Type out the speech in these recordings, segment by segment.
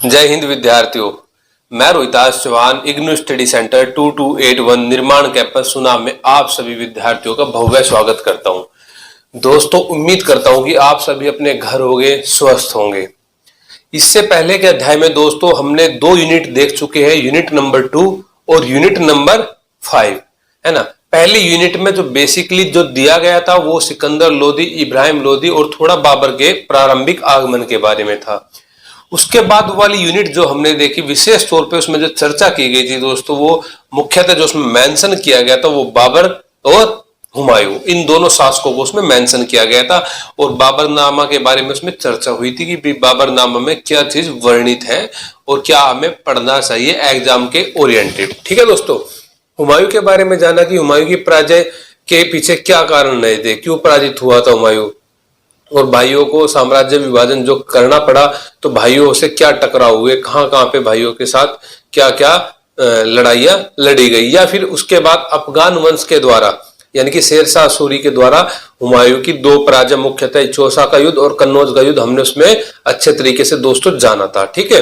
जय हिंद विद्यार्थियों। मैं रोहितास चौहान इग्नू स्टडी सेंटर 2281 निर्माण कैंपस सुना में आप सभी विद्यार्थियों का भव्य स्वागत करता हूं। दोस्तों, उम्मीद करता हूं कि आप सभी अपने घर होंगे, स्वस्थ होंगे। इससे पहले के अध्याय में दोस्तों हमने 2 यूनिट देख चुके हैं, यूनिट नंबर 2 और यूनिट नंबर 5, है ना। पहली यूनिट में जो बेसिकली जो दिया गया था वो सिकंदर लोदी, इब्राहिम लोदी और थोड़ा बाबर के प्रारंभिक आगमन के बारे में था। उसके बाद वाली यूनिट जो हमने देखी, विशेष तौर पे उसमें जो चर्चा की गई थी दोस्तों, वो मुख्यतः जो उसमें मेंशन किया गया था वो बाबर और हुमायूं, इन दोनों शासकों को उसमें मेंशन किया गया था। और बाबरनामा के बारे में उसमें चर्चा हुई थी कि बाबरनामा में क्या चीज वर्णित है और क्या हमें पढ़ना चाहिए एग्जाम के ओरिएंटेड। ठीक है दोस्तों, हुमायूं के बारे में जाना कि हुमायूं की पराजय के पीछे क्या कारण रहे थे, क्यों पराजित हुआ था हुमायूं, और भाइयों को साम्राज्य विभाजन जो करना पड़ा तो भाइयों से क्या टकराव हुए, कहां कहां पे भाइयों के साथ क्या क्या लड़ाइयां लड़ी गई, या फिर उसके बाद अफगान वंश के द्वारा यानी कि शेरशाह सूरी के द्वारा हुमायूं की 2 पराजय, मुख्यतः चौसा का युद्ध और कन्नौज का युद्ध, हमने उसमें अच्छे तरीके से दोस्तों जाना था। ठीक है,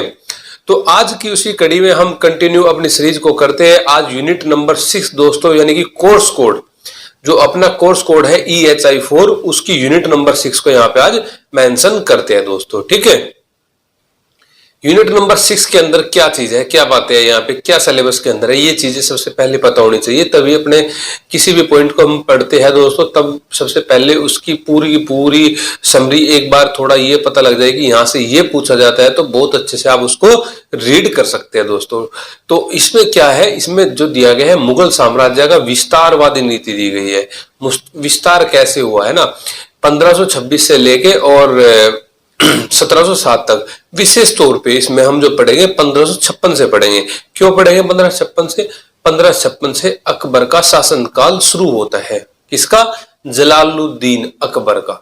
तो आज की उसी कड़ी में हम कंटिन्यू अपनी सीरीज को करते हैं। आज यूनिट नंबर 6 दोस्तों, यानी कि कोर्स कोड, जो अपना कोर्स कोड है EHI4, उसकी यूनिट नंबर 6 को यहाँ पे आज मेंशन करते हैं दोस्तों। ठीक है, यूनिट नंबर 6 के अंदर क्या चीज है, क्या बातें हैं यहाँ पे, क्या सिलेबस के अंदर है, ये चीजें सबसे पहले पता होनी चाहिए। तभी अपने किसी भी पॉइंट को हम पढ़ते हैं दोस्तों, तब सबसे पहले उसकी पूरी की पूरी समरी एक बार थोड़ा ये पता लग जाए कि यहाँ से ये पूछा जाता है, तो बहुत अच्छे से आप उसको रीड कर सकते हैं दोस्तों। तो इसमें क्या है, इसमें जो दिया गया है मुगल साम्राज्य का विस्तारवादी नीति दी गई है। विस्तार कैसे हुआ है ना, 1526 से लेके और 1707 तक। विशेष तौर पे इसमें हम जो पढ़ेंगे 1556 से पढ़ेंगे। क्यों पढ़ेंगे 1556 से? 1556 से अकबर का शासनकाल शुरू होता है। किसका? जलालुद्दीन अकबर का।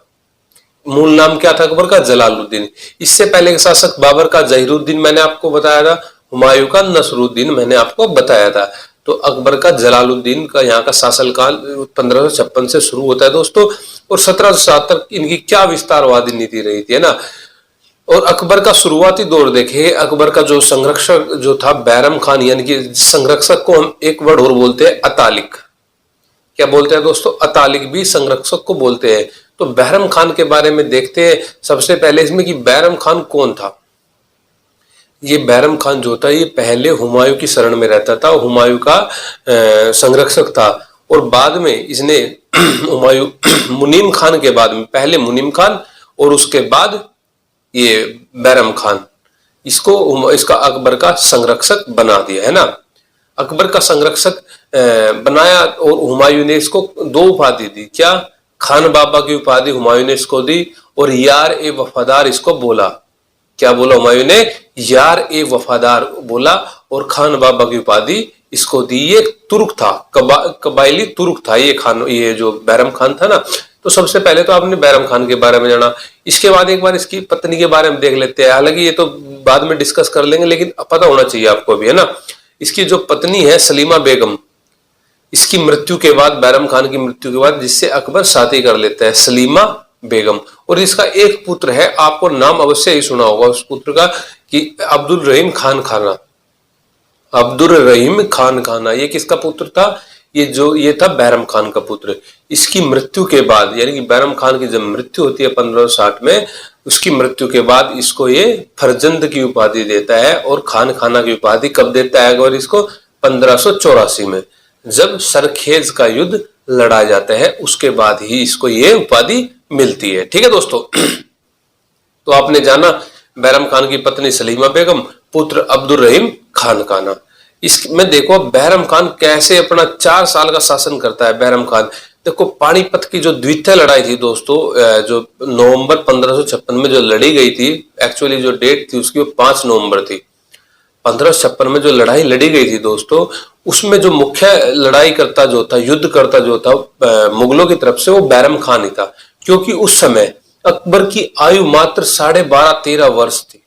मूल नाम क्या था अकबर का? जलालुद्दीन। इससे पहले के शासक बाबर का जहीरुद्दीन मैंने आपको बताया था, हुमायूं का नसरुद्दीन मैंने आपको बताया था। तो अकबर का जलालुद्दीन का यहाँ का शासनकाल 1556 से शुरू होता है दोस्तों, और 1707 तक इनकी क्या विस्तारवादी नीति रही थी, है ना। और अकबर का शुरुआती दौर देखे, अकबर का जो संरक्षक जो था बैरम खान, यानी कि संरक्षक को हम एक वर्ड और बोलते हैं अतालिक। क्या बोलते हैं दोस्तों? अतालिक भी संरक्षक को बोलते हैं। तो बैरम खान के बारे में देखते हैं सबसे पहले इसमें कि बैरम खान कौन था। ये बैरम खान जो था ये पहले हुमायूं की शरण में रहता था, हुमायूं का संरक्षक था, और बाद में इसने हुमायूं मुनीम खान के बाद में, पहले मुनीम खान और उसके बाद ये बैरम खान, इसका अकबर का संरक्षक बना दिया, है ना। अकबर का संरक्षक बनाया और हुमायूं ने इसको 2 उपाधि दी। क्या? खान बाबा की उपाधि हुमायूं ने इसको दी, और यार ए वफादार इसको बोला। क्या बोला हुमायूं ने? यार ए वफादार बोला, और खान बाबा की उपाधि इसको दी। ये तुर्क था, कबायली तुर्क था ये खान, ये जो बैरम खान था ना। तो सबसे पहले तो आपने बैरम खान के बारे में जाना। इसके बाद एक बार इसकी पत्नी के बारे में देख लेते हैं। हालांकि ये तो बाद में डिस्कस कर लेंगे, लेकिन पता होना चाहिए आपको भी, है ना। इसकी जो पत्नी है सलीमा बेगम, इसकी मृत्यु के बाद, बैरम खान की मृत्यु के बाद, जिससे अकबर शादी कर लेता है, सलीमा बेगम। और इसका एक पुत्र है, आपको नाम अवश्य ही सुना होगा उस पुत्र का, कि अब्दुल रहीम खान खाना। अब्दुल रहीम खान खाना ये किसका पुत्र था? ये था बैरम खान का पुत्र। इसकी मृत्यु के बाद, यानी कि बैरम खान की जब मृत्यु होती है 1560 में, उसकी मृत्यु के बाद इसको ये फरजंद की उपाधि देता है। और खान खाना की उपाधि कब देता है अकबर इसको? 1584 में, जब सरखेज का युद्ध लड़ा जाता है, उसके बाद ही इसको ये उपाधि मिलती है। ठीक है दोस्तों, तो आपने जाना बैरम खान की पत्नी सलीमा बेगम, पुत्र अब्दुल रहीम खान खाना। इसमें देखो बैरम खान कैसे अपना 4 साल का शासन करता है। बैरम खान देखो, पानीपत की जो द्वितीय लड़ाई थी दोस्तों, जो नवंबर 1556 में जो लड़ी गई थी, एक्चुअली जो डेट थी उसकी वो 5 नवंबर थी। 1556 में जो लड़ाई लड़ी गई थी दोस्तों, उसमें जो मुख्य लड़ाई करता जो था, युद्ध करता जो था मुगलों की तरफ से, वो बैरम खान ही था। क्योंकि उस समय अकबर की आयु मात्र 12.5-13 वर्ष थी।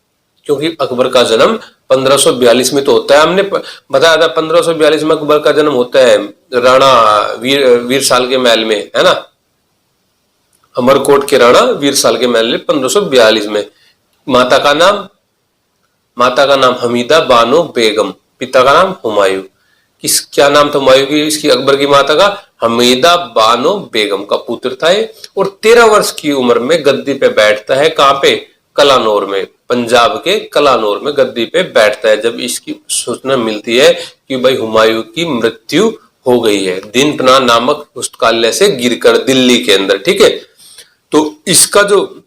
क्योंकि अकबर का जन्म 1542 में तो होता है, हमने बताया था 1542 में अकबर का जन्म होता है राणा वीरसाल के महल में, है ना। अमरकोट के राणा वीरसाल के महल में 1542 में। माता का नाम माता का नाम हमीदा बानो बेगम, पिता का नाम हुमायूं। क्या नाम था हुमायूं की, इसकी अकबर की माता का? हमीदा बानो बेगम का पुत्र था ये। और 13 वर्ष की उम्र में गद्दी पे बैठता है। कहां पे? कलानौर में, पंजाब के कलानौर में गद्दी पे बैठता है, जब इसकी सूचना मिलती है कि भाई हुमायूं की मृत्यु हो गई है दीनपना नामक पुस्तकालय से गिरकर दिल्ली के अंदर। ठीक है, तो इसका जो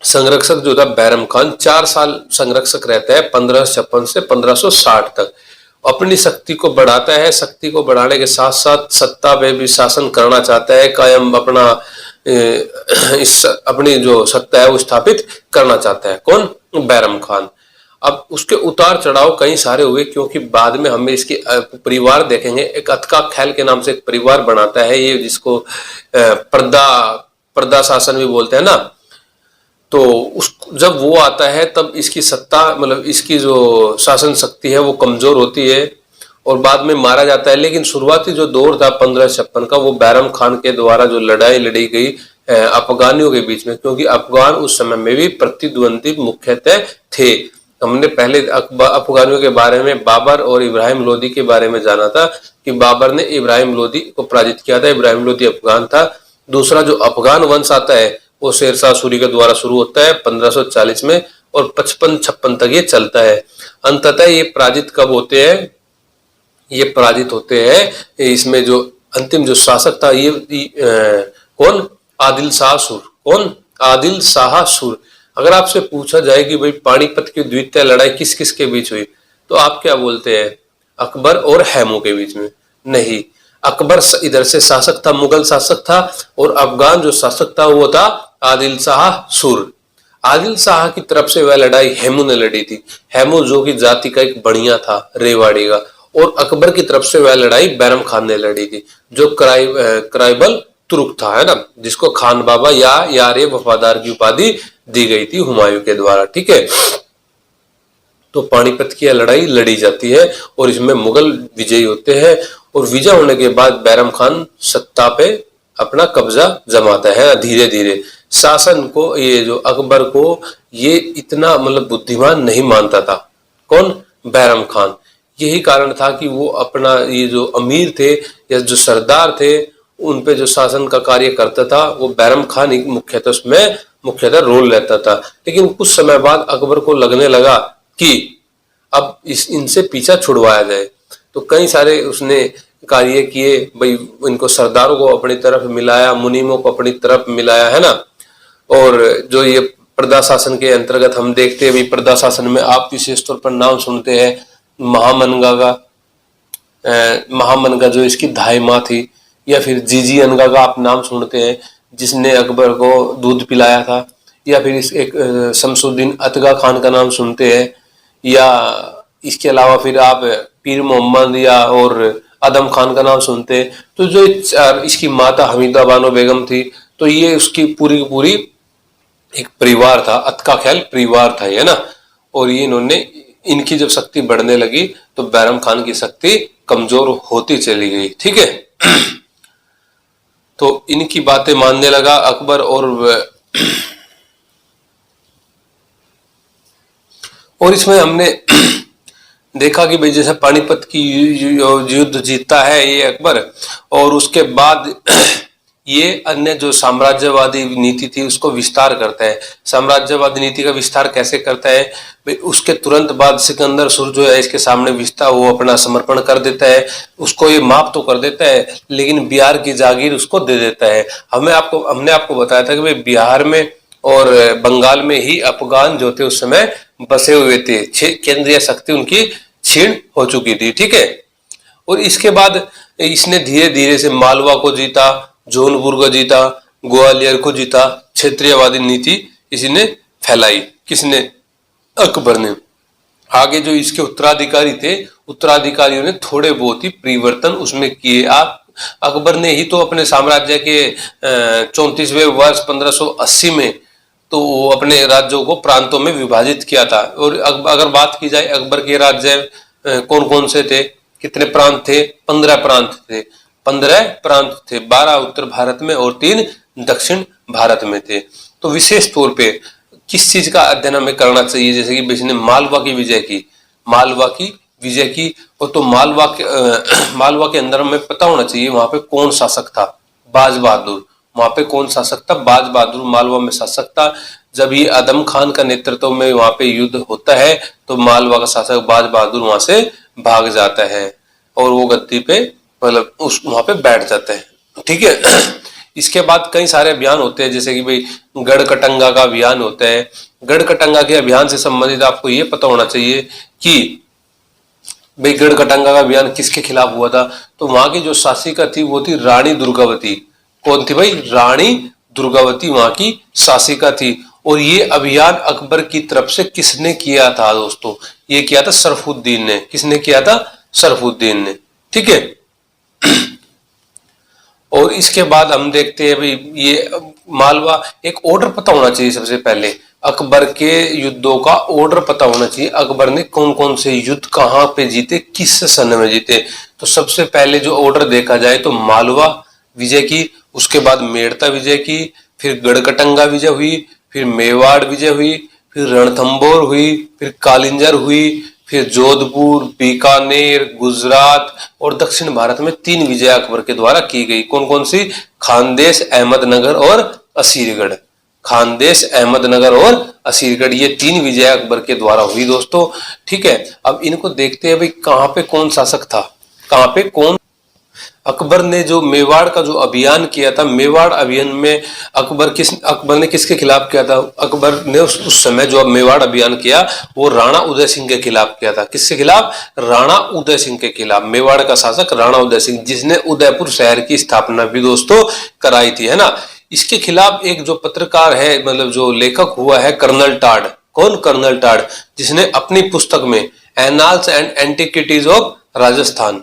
संरक्षक जो था बैरम खान 4 साल संरक्षक रहता है 1556 से 1560 तक। अपनी शक्ति को बढ़ाता है, शक्ति को बढ़ाने के साथ साथ सत्ता पे भी शासन करना चाहता है, कायम अपना अपनी जो सत्ता है वो स्थापित करना चाहता है। कौन? बैरम खान। अब उसके उतार चढ़ाव कई सारे हुए, क्योंकि बाद में हमें इसके परिवार देखेंगे। एक अतका खैल के नाम से एक परिवार बनाता है ये, जिसको पर्दा शासन भी बोलते हैं ना। तो उस जब वो आता है तब इसकी सत्ता, मतलब इसकी जो शासन शक्ति है वो कमजोर होती है और बाद में मारा जाता है। लेकिन शुरुआती जो दौर था 1556 का, वो बैरम खान के द्वारा जो लड़ाई लड़ी गई अफगानियों के बीच में, क्योंकि अफगान उस समय में भी प्रतिद्वंदी मुख्यतः थे। हमने पहले अफगानियों के बारे में बाबर और इब्राहिम लोदी के बारे में जाना था कि बाबर ने इब्राहिम लोदी को पराजित किया था। इब्राहिम लोदी अफगान था। दूसरा जो अफगान वंश आता है वो शेरशाह सूरी के द्वारा शुरू होता है 1540 में और 55-56 तक ये चलता है। अंततः ये पराजित कब होते हैं? ये पराजित होते हैं, इसमें जो अंतिम जो शासक था ये कौन? आदिल शाह सूर। कौन? आदिल शाह सूर। अगर आपसे पूछा जाए कि भाई पानीपत की द्वितीय लड़ाई किस किस के बीच हुई, तो आप क्या बोलते हैं? अकबर और हैमू के बीच में? नहीं, अकबर इधर से शासक था, मुगल शासक था, और अफगान जो शासक था वो था आदिल शाह सूर। आदिल शाह की तरफ से वह लड़ाई हेमू ने लड़ी थी। हेमू जो कि जाति का एक बढ़िया था, रेवाड़ी का। और अकबर की तरफ से वह लड़ाई बैरम खान ने लड़ी थी, जो कराइबल तुर्क था, है ना, जिसको खान बाबा या यारे वफादार की उपाधि दी गई थी हुमायूं के द्वारा। ठीक है, तो पानीपत की लड़ाई लड़ी जाती है और इसमें मुगल विजयी होते हैं। और विजय होने के बाद बैरम खान सत्ता पे अपना कब्जा जमाता है धीरे धीरे। शासन को ये जो अकबर को ये इतना मतलब बुद्धिमान नहीं मानता था। कौन? बैरम खान। यही कारण था कि वो अपना ये जो अमीर थे या जो सरदार थे उन पे जो शासन का कार्य करता था वो बैरम खान ही मुख्यतः उसमें मुख्यतः रोल रहता था। लेकिन कुछ समय बाद अकबर को लगने लगा कि अब इनसे पीछा छुड़वाया जाए, तो कई सारे उसने कार्य किए। भाई इनको सरदारों को अपनी तरफ मिलाया, मुनीमों को अपनी तरफ मिलाया, है ना। और जो ये पर्दा शासन के अंतर्गत हम देखते हैं, भाई पर्दा शासन में आप विशेष तौर पर नाम सुनते हैं महामनगा का। महामनगा जो इसकी धाई माँ थी, या फिर जीजी अनगा का आप नाम सुनते हैं जिसने अकबर को दूध पिलाया था, या फिर इस एक शमसुद्दीन अतगा खान का नाम सुनते हैं, या इसके अलावा फिर आप पीर मोहम्मद या और आदम खान का नाम सुनते हैं। तो जो इसकी माता हमीदा बानो बेगम थी, तो ये उसकी पूरी की पूरी एक परिवार था, अतका ख्याल परिवार था, है ना। और ये इन्होंने इनकी जब शक्ति बढ़ने लगी तो बैरम खान की शक्ति कमजोर होती चली गई। ठीक है, तो इनकी बातें मानने लगा अकबर। और इसमें हमने देखा कि भाई जैसे पानीपत की युद्ध जीतता है ये अकबर, और उसके बाद ये अन्य जो साम्राज्यवादी नीति थी उसको विस्तार करता है। साम्राज्यवादी नीति का विस्तार कैसे करता है? भाई उसके तुरंत बाद सिकंदर सुर जो है इसके सामने विस्तार वो अपना समर्पण कर देता है। उसको ये माफ तो कर देता है लेकिन बिहार की जागीर उसको दे देता है। हमने आपको बताया था कि भाई बिहार में और बंगाल में ही अफगान जो थे उस समय बसे हुए थे। केंद्रीय शक्ति उनकी छीन हो चुकी थी। ठीक है, और इसके बाद इसने धीरे धीरे से मालवा को जीता, जौनपुर को जीता, ग्वालियर को जीता। क्षेत्रीयवादी नीति इसी ने फैलाई। किसने? अकबर ने। आगे जो इसके उत्तराधिकारी थे, उत्तराधिकारियों ने थोड़े बहुत ही परिवर्तन उसमें किए। अकबर ने ही तो अपने साम्राज्य के 34वें वर्ष 1580 में तो अपने राज्यों को प्रांतों में विभाजित किया था। और अगर बात की जाए अकबर के राज्य कौन कौन से थे, कितने प्रांत थे? 15 प्रांत थे। 15 प्रांत थे, 12 उत्तर भारत में और 3 दक्षिण भारत में थे। तो विशेष तौर पे किस चीज का अध्ययन हमें करना चाहिए, जैसे कि इसने मालवा की विजय की, मालवा की विजय की, और तो मालवा के अंदर हमें पता होना चाहिए वहां पे कौन शासक था, बाज बहादुर। वहां पे कौन शासक था, बाज बहादुर मालवा में शासक था। जब ये आदम खान का नेतृत्व में वहां पे युद्ध होता है तो मालवा का शासक बाज बहादुर वहां से भाग जाता है और वो गद्दी पे मतलब उस वहां पे बैठ जाता है, ठीक है। इसके बाद कई सारे अभियान होते हैं, जैसे कि भाई गढ़कटंगा का अभियान होता है। गढ़कटंगा के अभियान से संबंधित आपको ये पता होना चाहिए कि भाई गढ़कटंगा का अभियान किसके खिलाफ हुआ था, तो वहां की जो शासिका थी वो थी रानी दुर्गावती। कौन थी भाई, रानी दुर्गावती वहां की शासिका थी। और ये अभियान अकबर की तरफ से किसने किया था दोस्तों, ये किया था शरफुद्दीन ने। किसने किया था, शरफुद्दीन ने, ठीक है। और इसके बाद हम देखते हैं भाई ये मालवा, एक ऑर्डर पता होना चाहिए सबसे पहले, अकबर के युद्धों का ऑर्डर पता होना चाहिए। अकबर ने कौन कौन से युद्ध कहां पे जीते, किस सन में जीते। तो सबसे पहले जो ऑर्डर देखा जाए तो मालवा विजय की, उसके बाद मेड़ता विजय की, फिर गढ़कटंगा विजय हुई, फिर मेवाड़ विजय हुई, फिर रणथंबोर हुई, फिर कालिंजर हुई, फिर जोधपुर, बीकानेर, गुजरात और दक्षिण भारत में 3 विजय अकबर के द्वारा की गई। कौन कौन सी, खानदेश, अहमदनगर और असीरगढ़। खानदेश, अहमदनगर और असीरगढ़, ये 3 विजय अकबर के द्वारा हुई दोस्तों, ठीक है। अब इनको देखते हैं भाई कहां पे कौन शासक था, कहां पे कौन। अकबर ने जो मेवाड़ का जो अभियान किया था, मेवाड़ अभियान में अकबर ने किसके खिलाफ किया था, अकबर ने उस समय जो मेवाड़ अभियान किया वो राणा उदय सिंह के खिलाफ किया था। किसके खिलाफ, राणा उदय सिंह के खिलाफ। मेवाड़ का शासक राणा उदय सिंह, जिसने उदयपुर शहर की स्थापना भी दोस्तों कराई थी, है ना। इसके खिलाफ एक जो पत्रकार है, मतलब जो लेखक हुआ है, कर्नल टाड। कौन, कर्नल टाड, जिसने अपनी पुस्तक में annals and antiquities of Rajasthan,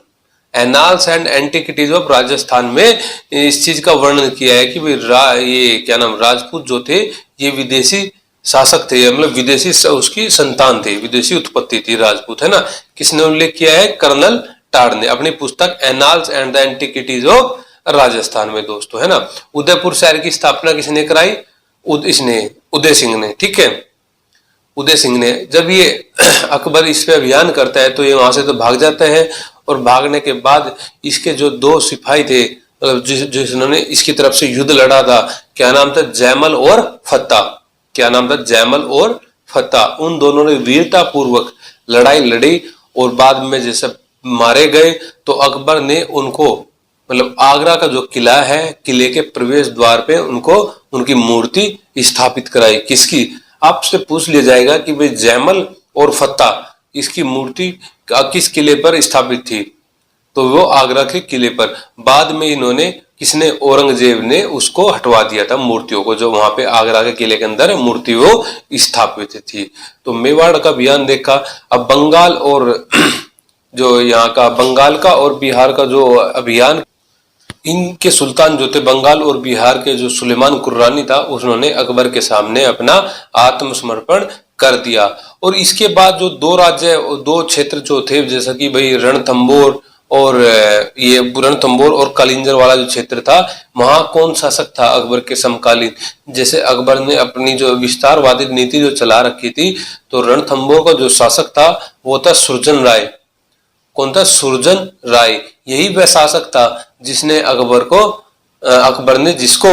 annals and antiquities of Rajasthan में इस चीज का वर्णन किया है कि भाई ये क्या नाम, राजपूत जो थे ये विदेशी शासक थे, मतलब विदेशी उसकी संतान थे, विदेशी उत्पत्ति थी राजपूत, है ना। किसने उल्लेख किया है, कर्नल टाड ने अपनी पुस्तक annals and the antiquities of Rajasthan में दोस्तों, है ना। उदयपुर शहर की स्थापना किसने कराई, इसने, उदय सिंह ने, ठीक है, उदय सिंह ने। जब ये अकबर इस पे अभियान करता है तो ये वहां से तो भाग जाता है, और भागने के बाद इसके जो 2 सिपाही थे, जिन्होंने इसकी तरफ से युद्ध लड़ा था, क्या नाम था, जैमल और फत्ता। क्या नाम था, जैमल और फत्ता। उन दोनों ने वीरता पूर्वक लड़ाई लड़ी और बाद में जैसे मारे गए तो अकबर ने उनको, मतलब आगरा का जो किला है, किले के प्रवेश द्वार पे उनको उनकी मूर्ति स्थापित कराई। किसकी, आपसे पूछ लिया जाएगा कि भाई जैमल और फत्ता, इसकी मूर्ति किस किले पर स्थापित थी, तो वो आगरा के किले पर। बाद में इन्होंने, किसने, औरंगजेब ने उसको हटवा दिया था मूर्तियों को, जो वहां पे आगरा के किले के अंदर मूर्ति वो स्थापित थी। तो मेवाड़ का अभियान देखा। अब बंगाल और जो यहाँ का बंगाल का और बिहार का जो अभियान, इनके सुल्तान जो थे बंगाल और बिहार के, जो सुलेमान कुर्रानी था, उन्होंने अकबर के सामने अपना आत्मसमर्पण कर दिया। और इसके बाद जो 2 राज्य, 2 क्षेत्र जो थे, जैसा कि भाई रणथंबोर और ये रणथंबोर और कालिंजर वाला जो क्षेत्र था, वहां कौन शासक था अकबर के समकालीन। जैसे अकबर ने अपनी जो विस्तारवादी नीति जो चला रखी थी, तो रणथंबोर का जो शासक था वो था सुरजन राय। कौन था, सुरजन राय। यही वह शासक था जिसने अकबर ने जिसको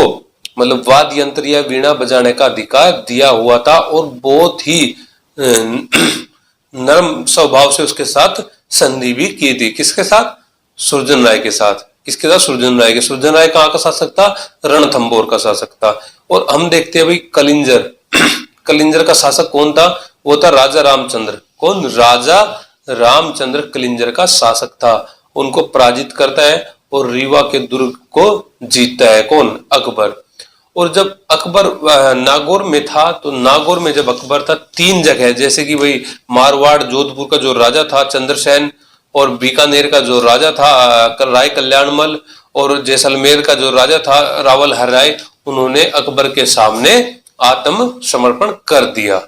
मतलब वाद्य यंत्र या वीणा बजाने का अधिकार दिया हुआ था, और बहुत ही नरम स्वभाव से उसके साथ संधि भी की थी। किसके साथ, सुरजन राय के साथ। किसके साथ, सुरजन राय के। सुरजन राय कहाँ का शासक था, रणथंबोर का शासक था। और हम देखते हैं भाई कलिंजर, कलिंजर का शासक कौन था, वो था राजा रामचंद्र। कौन, राजा रामचंद्र कलिंजर का शासक था। उनको पराजित करता है और रीवा के दुर्ग को जीतता है। कौन, अकबर। और जब अकबर नागौर में था, तो नागौर में जब अकबर था, 3 जगह, जैसे कि भाई मारवाड़, जोधपुर का जो राजा था चंद्रसेन, और बीकानेर का जो राजा था राय कल्याणमल, और जैसलमेर का जो राजा था रावल हर राय, उन्होंने अकबर के सामने आत्मसमर्पण कर दिया।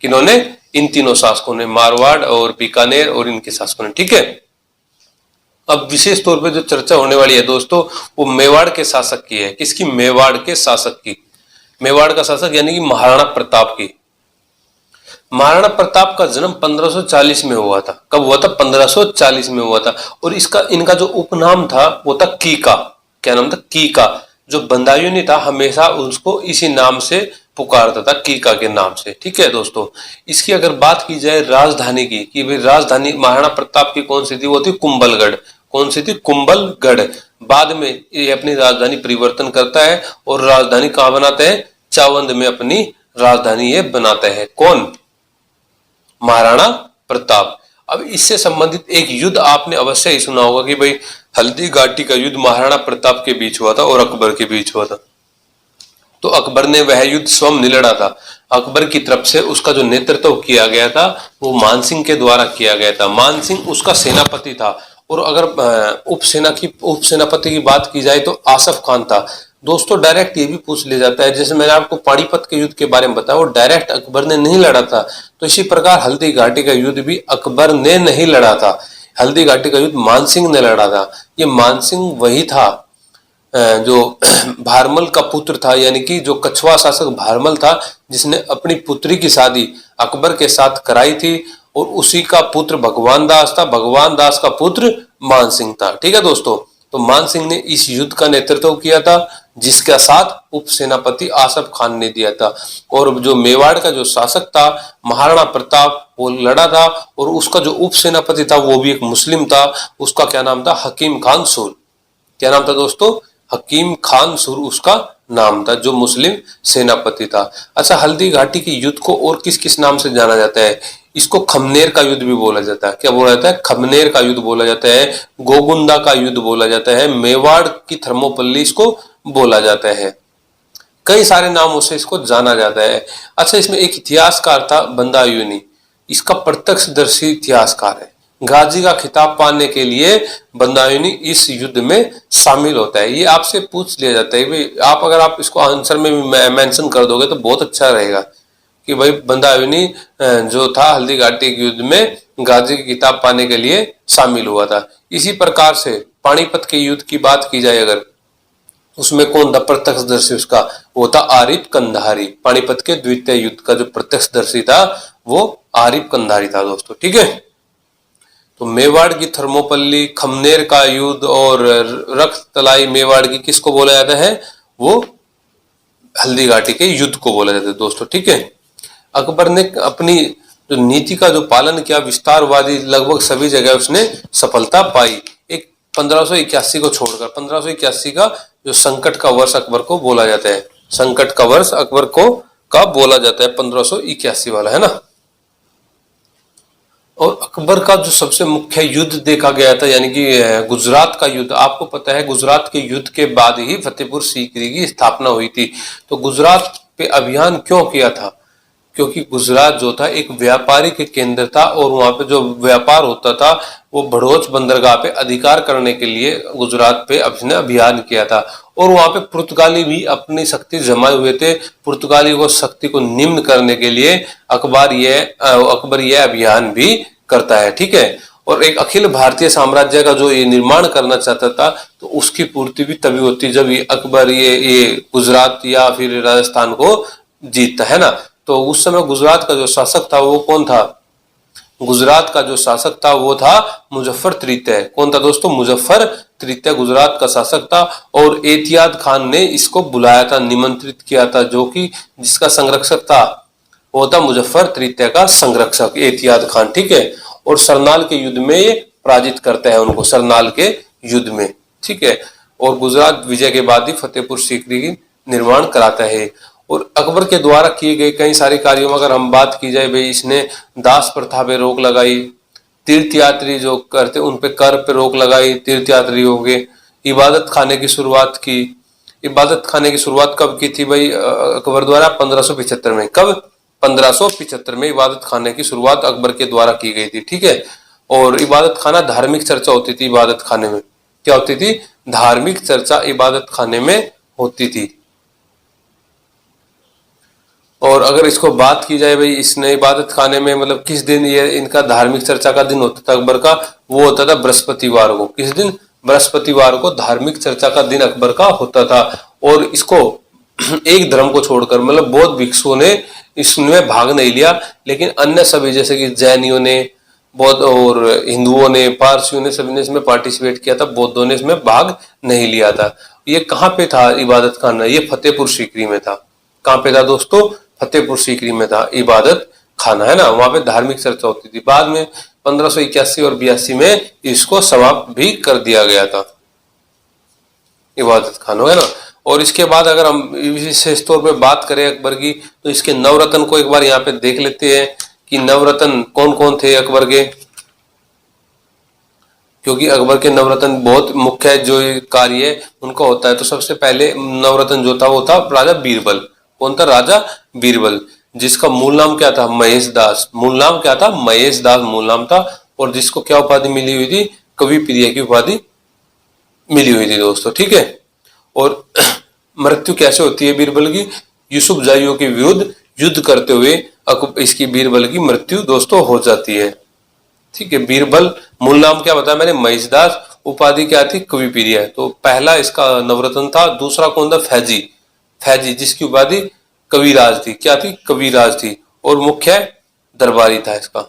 किन्होंने, इन तीनों शासकों ने, मारवाड़ और बीकानेर और इनके शासकों ने, ठीक है। अब विशेष तौर पे जो चर्चा होने वाली है दोस्तों, वो मेवाड़ के शासक की है। किसकी, मेवाड़ के शासक की। मेवाड़ का शासक यानी कि महाराणा प्रताप की। महाराणा प्रताप का जन्म 1540 में हुआ था। कब हुआ था? 1540 में हुआ था। और इनका जो उपनाम था वो था कीका। क्या नाम था? कीका। जो बंदायूनी था हमेशा उसको इसी नाम से पुकारता था, कीका के नाम से। ठीक है दोस्तों, इसकी अगर बात की जाए राजधानी की, कि भाई राजधानी महाराणा प्रताप की कौन सी थी, वो थी कुंभलगढ़। कौन सी थी? कुंभलगढ़। बाद में ये अपनी राजधानी परिवर्तन करता है और राजधानी कहां बनाते हैं? चावंद में अपनी राजधानी ये बनाते हैं। कौन? महाराणा प्रताप। अब इससे संबंधित एक युद्ध आपने अवश्य ही सुना होगा कि भाई हल्दी घाटी का युद्ध महाराणा प्रताप के बीच हुआ था और अकबर के बीच हुआ था। तो अकबर ने वह युद्ध स्वयं नहीं लड़ा था। अकबर की तरफ से उसका जो नेतृत्व किया गया था वो मानसिंह के द्वारा किया गया था। मानसिंह उसका सेनापति था। और अगर उपसेनापति की बात की जाए तो आसफ खान था। दोस्तों डायरेक्ट ये भी पूछ लिया जाता है, जैसे मैंने आपको पानीपत के युद्ध के बारे में बताया, वो डायरेक्ट अकबर ने नहीं लड़ा था। तो इसी प्रकार हल्दी घाटी का युद्ध भी अकबर ने नहीं लड़ा था। हल्दी घाटी का युद्ध मानसिंह ने लड़ा था। ये मानसिंह वही था जो भारमल का पुत्र था, यानी कि जो कछवा शासक भारमल था, जिसने अपनी पुत्री की शादी अकबर के साथ कराई थी। और उसी का पुत्र भगवान दास था। भगवान दास का पुत्र मानसिंह था। ठीक है दोस्तों, तो मानसिंह ने इस युद्ध का नेतृत्व किया था, जिसका साथ उपसेनापति आसफ खान ने दिया था। और जो मेवाड़ का जो शासक था महाराणा प्रताप, वो लड़ा था। और उसका जो उपसेनापति था वो भी एक मुस्लिम था। उसका क्या नाम था? हकीम खान सुर। क्या नाम था दोस्तों? हकीम खान सुर उसका नाम था, जो मुस्लिम सेनापति था। अच्छा, हल्दी घाटी के युद्ध को और किस किस नाम से जाना जाता है? इसको खमनेर का युद्ध भी बोला जाता है। क्या बोला जाता है? खमनेर का युद्ध बोला जाता है। गोगुंदा का युद्ध बोला जाता है। मेवाड़ की थर्मोपल्ली इसको बोला जाता है। कई सारे नामों से इसको जाना जाता है। अच्छा, इसमें एक इतिहासकार था बंदायूनी। इसका प्रत्यक्षदर्शी इतिहासकार है। गाजी का खिताब पाने के लिए बंदायूनी इस युद्ध में शामिल होता है। ये आपसे पूछ लिया जाता है भाई, आप अगर आप इसको आंसर में भी मेंशन कर दोगे तो बहुत अच्छा रहेगा कि भाई बंदायूनी जो था हल्दी घाटी के युद्ध में गाजी की किताब पाने के लिए शामिल हुआ था। इसी प्रकार से पानीपत के युद्ध की बात की जाए अगर, उसमें कौन था प्रत्यक्षदर्शी? उसका वो था आरिफ कंधारी। पानीपत के द्वितीय युद्ध का जो प्रत्यक्षदर्शी था वो आरिफ कंधारी था दोस्तों। ठीक है, तो मेवाड़ की थर्मोपल्ली, खमनेर का युद्ध और रक्त तलाई मेवाड़ की किसको बोला जाता है? वो हल्दी घाटी के युद्ध को बोला जाता है दोस्तों। ठीक है, अकबर ने अपनी जो नीति का जो पालन किया, विस्तारवादी, लगभग सभी जगह उसने सफलता पाई। एक 1581 को छोड़कर 1581 का जो संकट का वर्ष अकबर को बोला जाता है। संकट का वर्ष अकबर को का बोला जाता है 1581 वाला, है ना। और अकबर का जो सबसे मुख्य युद्ध देखा गया था, यानी कि गुजरात का युद्ध। आपको पता है गुजरात के युद्ध के बाद ही फतेहपुर सीकरी की स्थापना हुई थी। तो गुजरात पे अभियान क्यों किया था? क्योंकि गुजरात जो था एक व्यापारिक केंद्र था और वहां पे जो व्यापार होता था वो भड़ोच बंदरगाह पे अधिकार करने के लिए गुजरात पे अपने अभियान किया था। और वहां पे पुर्तगाली भी अपनी शक्ति जमाए हुए थे। पुर्तगाली को शक्ति को निम्न करने के लिए अकबर यह अभियान भी करता है। ठीक है, और एक अखिल भारतीय साम्राज्य का जो ये निर्माण करना चाहता था, तो उसकी पूर्ति भी तभी होती जब ये अकबर ये गुजरात या फिर राजस्थान को जीतता है ना। तो उस समय गुजरात का जो शासक था वो कौन था? गुजरात का जो शासक था वो था मुजफ्फर तृतीय। कौन था दोस्तों? मुजफ्फर तृतीय गुजरात का शासक था। और एतियाद खान ने इसको बुलाया था, निमंत्रित किया था, जो कि जिसका संरक्षक था वो था मुजफ्फर तृतीय का संरक्षक एतियाद खान। ठीक है, और सरनाल के युद्ध में ये पराजित करता है उनको, सरनाल के युद्ध में। ठीक है, और गुजरात विजय के बाद ही फतेहपुर सीकरी की निर्माण कराता है। और अकबर के द्वारा किए गए कई सारे कार्यों में अगर हम बात की जाए, भाई इसने दास प्रथा पे रोक लगाई, तीर्थयात्री जो करते उन पे कर पे रोक लगाई, तीर्थयात्रियों के, इबादत खाने की शुरुआत की। इबादत खाने की शुरुआत कब की थी भाई अकबर द्वारा? 1575 में। कब? 1575 में इबादत खाने की शुरुआत अकबर के द्वारा की गई थी। ठीक है, और इबादत खाना धार्मिक चर्चा होती थी। इबादत खाने में क्या होती थी? धार्मिक चर्चा इबादत खाने में होती थी। और अगर इसको बात की जाए भाई इसने इबादत खाने में मतलब किस दिन ये इनका धार्मिक चर्चा का दिन होता था अकबर का? वो होता था बृहस्पतिवार को। किस दिन? बृहस्पतिवार को धार्मिक चर्चा का दिन अकबर का होता था। और इसको एक धर्म को छोड़कर, मतलब बौद्ध भिक्षुओं ने इसमें भाग नहीं लिया, लेकिन अन्य सभी जैसे कि जैनियों ने, बौद्ध और हिंदुओं ने, पारसियों ने, सभी ने इसमें पार्टिसिपेट किया था, बौद्धों ने इसमें भाग नहीं लिया था। ये कहाँ पे था इबादत खाना? ये फतेहपुर सीकरी में था। कहाँ पे था दोस्तों? फतेहपुर सीकरी में था इबादत खाना, है ना। वहां पे धार्मिक चर्चा होती थी। बाद में 1581 और 82 में इसको समाप्त भी कर दिया गया था, इबादत खाना, है ना। और इसके बाद अगर हम विशेष तौर पे बात करें अकबर की, तो इसके नवरत्न को एक बार यहाँ पे देख लेते हैं कि नवरत्न कौन कौन थे अकबर के, क्योंकि अकबर के नवरत्न बहुत मुख्य जो कार्य है उनका होता है। तो सबसे पहले नवरत्न जो था वो था राजा बीरबल। कौन था? राजा बीरबल, जिसका मूल नाम क्या था? महेश दास। मूल नाम क्या था? महेश दास मूल नाम था। और जिसको क्या उपाधि मिली हुई थी? कवि प्रिय की उपाधि मिली हुई थी दोस्तों, ठीक है। और मृत्यु कैसे होती है बीरबल की? यूसुफ जाइयों के विरुद्ध युद्ध करते हुए इसकी बीरबल की मृत्यु दोस्तों हो जाती है, ठीक है। बीरबल मूल नाम क्या बताया मैंने? महेशदास। उपाधि क्या थी? कवि प्रिय। तो पहला इसका नवरत्न था। दूसरा कौन था? फैजी। फैजी जिसकी उपाधि कविराज थी। क्या थी? कविराज थी। और मुख्य दरबारी था इसका।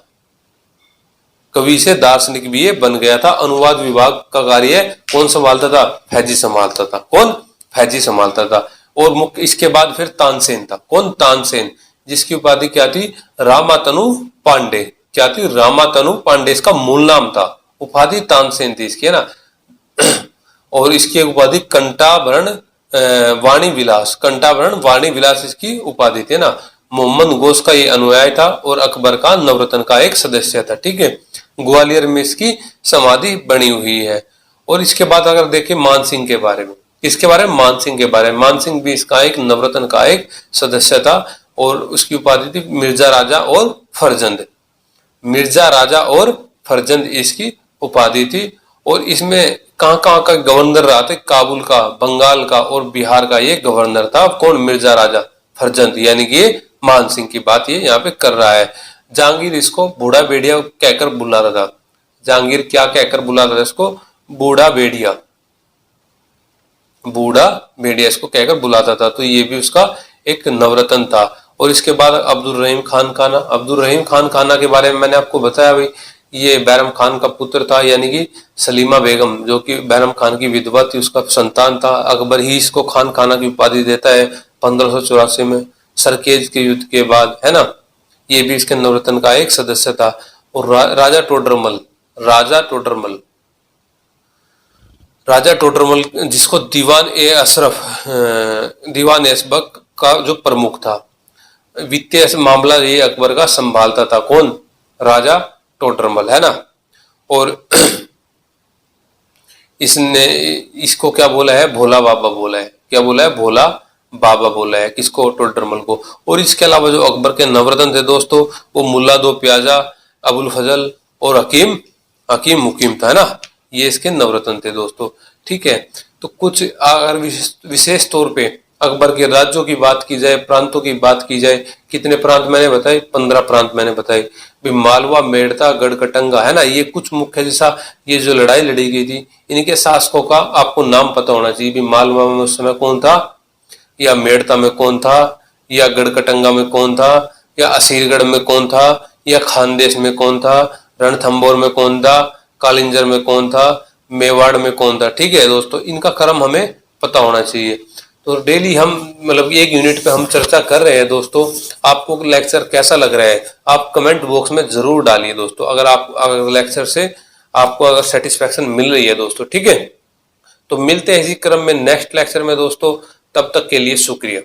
कवि से दार्शनिक भी ये बन गया था। अनुवाद विभाग का कार्य कौन संभालता था? फैजी संभालता था। कौन? फैजी संभालता था। और मुख्य इसके बाद फिर तानसेन था। कौन? तानसेन, जिसकी उपाधि क्या थी? रामातनु पांडे। क्या थी? रामातनु पांडे इसका मूल नाम था। उपाधि तानसेन थी इसकी, है ना। और इसकी उपाधि कंठाभरण वाणी विलास। कंठाभरण वाणी विलास इसकी उपाधि थी ना। मोहम्मद घोष का ये अनुयायी था और अकबर का नवरत्न का एक सदस्य था, ठीक है। ग्वालियर में इसकी समाधि बनी हुई है। और इसके बाद अगर देखें मानसिंह के बारे में, इसके बारे में मानसिंह के बारे में, मानसिंह भी इसका एक नवरत्न का एक सदस्य था। और उसकी उपाधि थी मिर्जा राजा और फरजंद। मिर्जा राजा और फरजंद इसकी उपाधि थी। और इसमें कहाँ कहाँ का गवर्नर रहा था? काबुल का, बंगाल का और बिहार का ये गवर्नर था। कौन? मिर्जा राजा फरजंद, यानी कि ये मानसिंह की बात ये यहाँ पे कर रहा है। जहांगीर इसको बूढ़ा भेड़िया कहकर बुलाता था। जहांगीर क्या कहकर बुलाता था इसको? बूढ़ा भेड़िया। बूढ़ा भेड़िया इसको कहकर बुलाता था। तो ये भी उसका एक नवरत्न था। और इसके बाद अब्दुल रहीम खान खाना। अब्दुल रहीम खान खाना के बारे में मैंने आपको बताया भाई, ये बैरम खान का पुत्र था, यानी कि सलीमा बेगम जो कि बैरम खान की विधवा थी उसका संतान था। अकबर ही इसको खान खाना की उपाधि देता है 1584 में सरखेज के युद्ध के बाद, है ना। ये भी इसके नवरत्न का एक सदस्य था। और राजा टोडरमल। राजा टोडरमल, राजा टोडरमल जिसको दीवान ए अशरफ, दीवान ऐशबक का जो प्रमुख था, वित्तीय मामला ये अकबर का संभालता था। कौन? राजा टोडरमल, है ना। और इसने इसको क्या बोला है? भोला बाबा बोला है। क्या बोला है? भोला बाबा बोला है। किसको? टोडरमल को। और इसके अलावा जो अकबर के नवरत्न थे दोस्तों, वो मुल्ला दो प्याजा, अबुल फजल और हकीम हकीम मुकीम था, है ना। ये इसके नवरत्न थे दोस्तों, ठीक है। तो कुछ अगर विशेष तौर पे अकबर के राज्यों की बात की जाए, प्रांतों की बात की जाए, कितने प्रांत मैंने बताए? 15 प्रांत मैंने बताए। मालवा, मेड़ता, गढ़कटंगा, है ना। ये कुछ मुख्य, जैसा ये जो लड़ाई लड़ी गई थी, इनके शासकों का आपको नाम पता होना चाहिए। भी मालवा में उस समय कौन था, या मेड़ता में कौन था, या गढ़कटंगा में कौन था, या असीरगढ़ में कौन था, या खानदेश में कौन था, रणथंबोर में कौन था, कालिंजर में कौन था, मेवाड़ में कौन था, ठीक है दोस्तों। इनका क्रम हमें पता होना चाहिए। तो डेली हम मतलब एक यूनिट पे हम चर्चा कर रहे हैं दोस्तों। आपको लेक्चर कैसा लग रहा है आप कमेंट बॉक्स में जरूर डालिए दोस्तों। अगर लेक्चर से आपको अगर सेटिस्फेक्शन मिल रही है दोस्तों, ठीक है। तो मिलते हैं इसी क्रम में नेक्स्ट लेक्चर में दोस्तों। तब तक के लिए शुक्रिया।